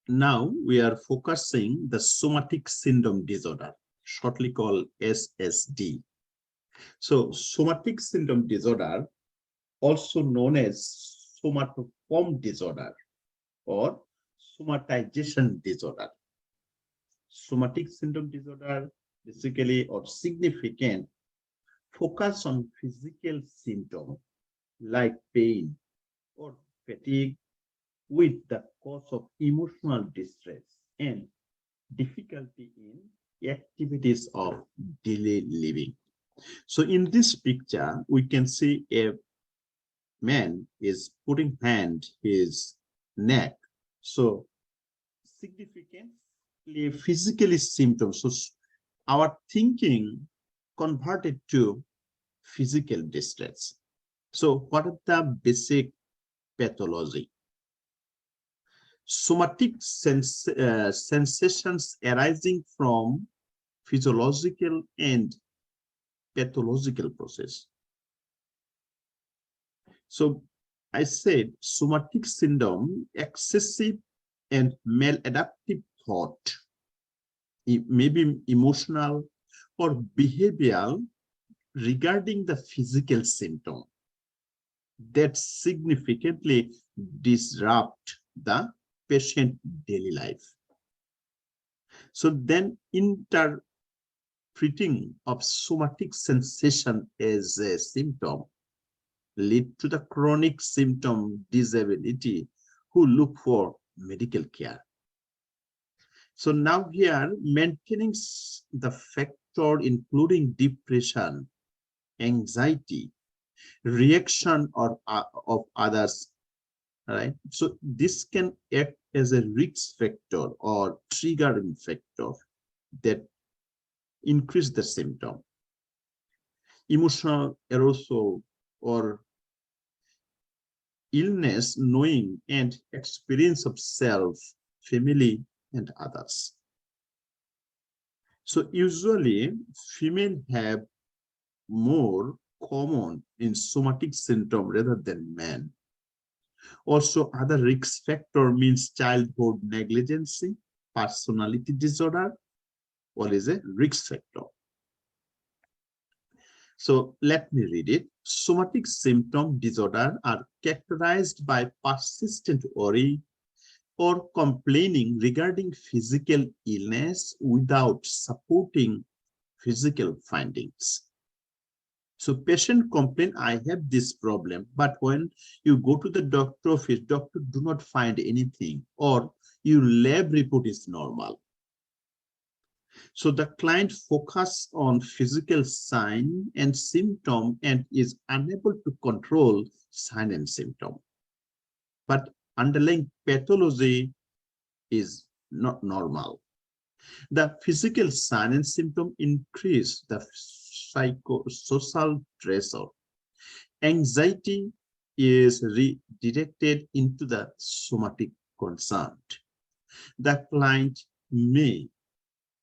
Now we are focusing the somatic symptom disorder, shortly called SSD. So somatic symptom disorder, also known as somatoform disorder or somatization disorder. Somatic symptom disorder basically or significant focus on physical symptoms like pain or fatigue with the cause of emotional distress and difficulty in activities of daily living. So in this picture, we can see a man is putting hand his neck. So significantly physically symptoms. So our thinking converted to physical distress. So what are the basic pathology? Somatic sensations arising from physiological and pathological process. So I said somatic syndrome, excessive and maladaptive thought, it may be emotional or behavioral regarding the physical symptom that significantly disrupt the patient daily life. So then interpreting of somatic sensation as a symptom lead to the chronic symptom disability who look for medical care. So now here maintaining the factor including depression, anxiety, reaction or of others, right? So this can act as a risk factor or triggering factor that increase the symptom. Emotional arousal or illness, knowing and experience of self, family, and others. So usually female have more common in somatic symptom rather than men. Also, other risk factor means childhood negligence, personality disorder, or is a risk factor. So let me read it. Somatic symptom disorder are characterized by persistent worry or complaining regarding physical illness without supporting physical findings. So patient complain, I have this problem, but when you go to the doctor office, doctor do not find anything, or your lab report is normal. So the client focus on physical sign and symptom and is unable to control sign and symptom. But underlying pathology is not normal. The physical sign and symptom increase the psychosocial pressure. Anxiety is redirected into the somatic concern. The client may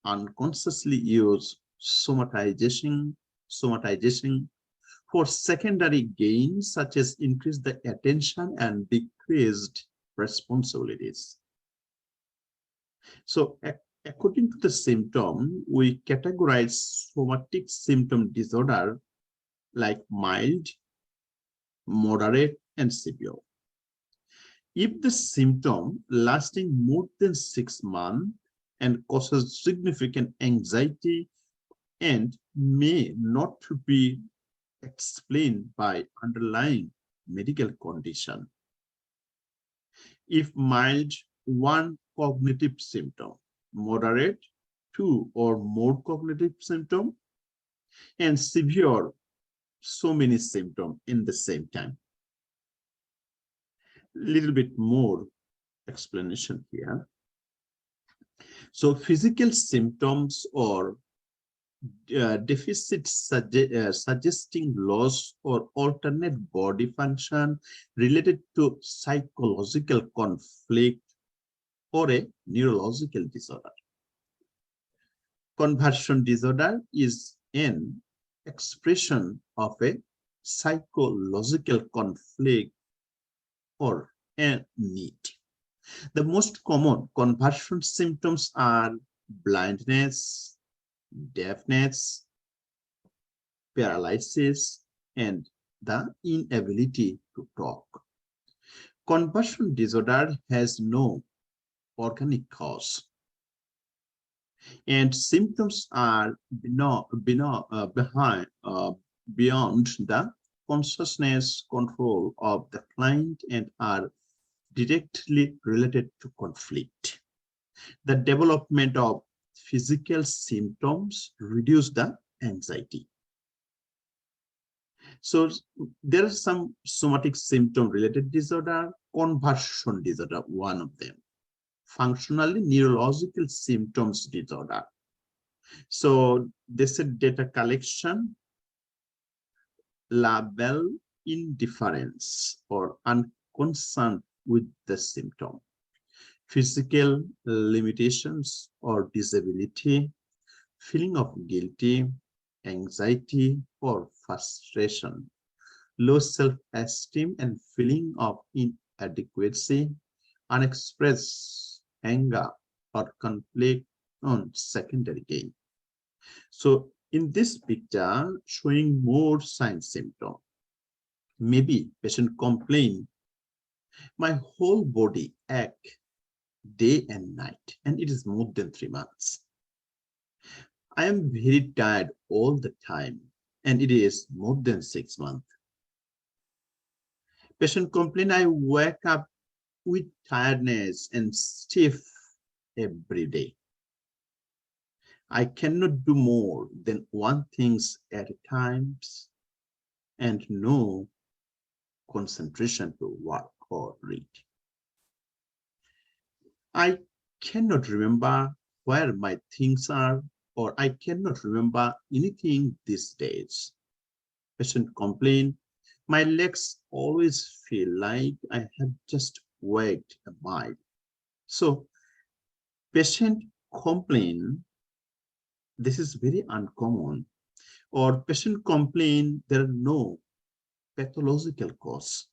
unconsciously use somatization for secondary gains, such as increase the attention and decreased responsibilities. So according to the symptom, we categorize somatic symptom disorder like mild, moderate, and severe. If the symptom lasting more than 6 months and causes significant anxiety and may not be explained by underlying medical condition. If mild, 1 cognitive symptom, moderate, 2 or more cognitive symptom, and severe, so many symptoms in the same time. Little bit more explanation here. So physical symptoms or deficit suggesting loss or alternate body function related to psychological conflict or a neurological disorder. Conversion disorder is an expression of a psychological conflict or a need. The most common conversion symptoms are blindness, deafness, paralysis, and the inability to talk. Conversion disorder has no organic cause, and symptoms are beyond the consciousness control of the client and are directly related to conflict. The development of physical symptoms reduce the anxiety. So there are some somatic symptom related disorder, conversion disorder, one of them. Functionally neurological symptoms disorder. So this is data collection, label indifference or unconcerned with the symptom. Physical limitations or disability, feeling of guilty, anxiety or frustration, low self-esteem and feeling of inadequacy, unexpressed anger or conflict on secondary gain. So in this picture, showing more sign symptom, maybe patient complain, my whole body ache day and night, and it is more than 3 months. I am very tired all the time, and it is more than 6 months. Patient complain, I wake up with tiredness and stiff every day. I cannot do more than one thing at a time and no concentration to work or read. I cannot remember where my things are, or I cannot remember anything these days. Patient complain, my legs always feel like I have just walked a mile. So patient complain, this is very uncommon, or patient complain, there are no pathological cause,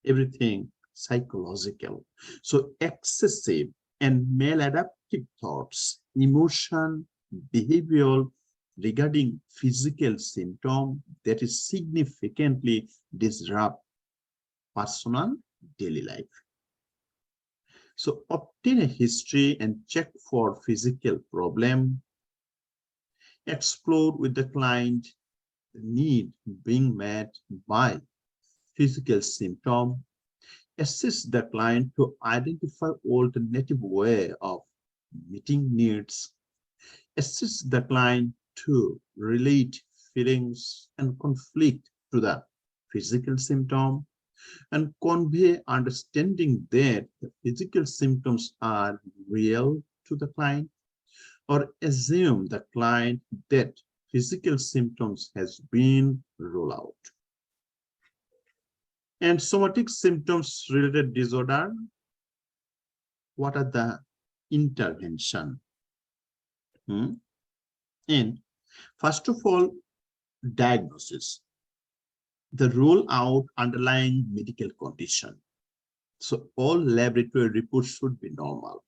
everything psychological. So excessive and maladaptive thoughts, emotion, behavioral regarding physical symptom that is significantly disrupt personal daily life. So obtain a history and check for physical problem. Explore with the client the need being met by physical symptom. Assist the client to identify alternative way of meeting needs. Assist the client to relate feelings and conflict to the physical symptom and convey understanding that the physical symptoms are real to the client, or assume the client that physical symptoms has been ruled out. And somatic symptoms related disorder, what are the intervention? And first of all, diagnosis. The rule out underlying medical condition. So all laboratory reports should be normal.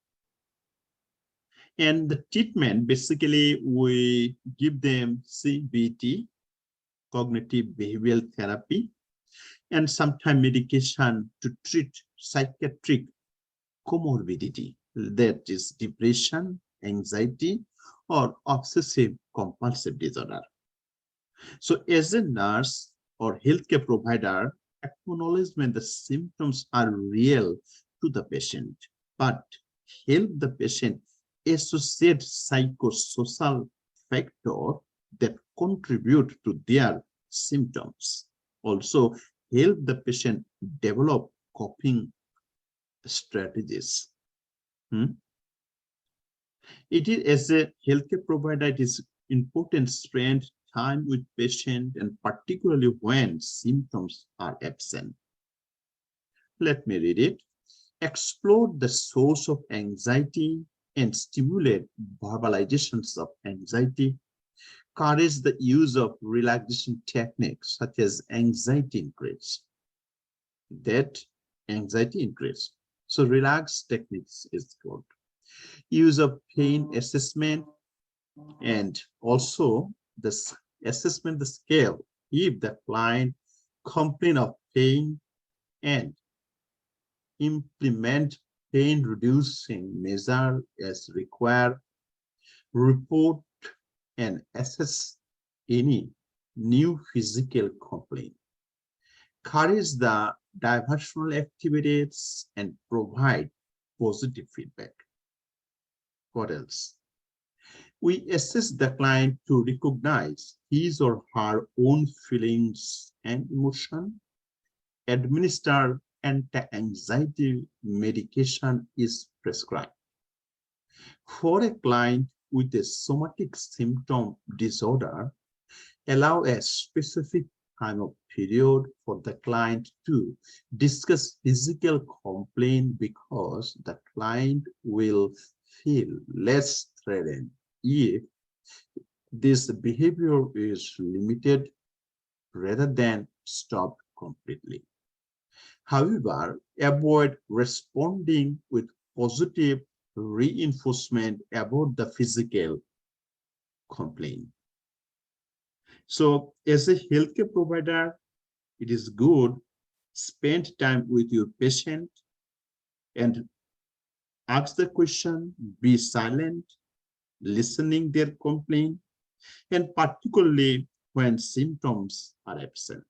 And the treatment, basically, we give them CBT, cognitive behavioral therapy, and sometimes medication to treat psychiatric comorbidity, that is depression, anxiety, or obsessive compulsive disorder. So as a nurse or healthcare provider, acknowledge when the symptoms are real to the patient, but help the patient associate psychosocial factors that contribute to their symptoms. Also, help the patient develop coping strategies. It is, as a healthcare provider, it is important to spend time with patient, and particularly when symptoms are absent. Let me read it. Explore the source of anxiety and stimulate verbalizations of anxiety. Encourage the use of relaxation techniques such as anxiety increase. So relax techniques is good. Use of pain assessment and also this assessment the scale. If the client complain of pain and implement pain reducing measure as required, report and assess any new physical complaint, encourage the diversional activities and provide positive feedback. What else? We assist the client to recognize his or her own feelings and emotion. Administer anti-anxiety medication is prescribed. For a client with a somatic symptom disorder, allow a specific time of period for the client to discuss physical complaint because the client will feel less threatened if this behavior is limited rather than stopped completely. However, avoid responding with positive reinforcement about the physical complaint. So as a healthcare provider, it is good spend time with your patient and ask the question, be silent, listening their complaint, and particularly when symptoms are absent.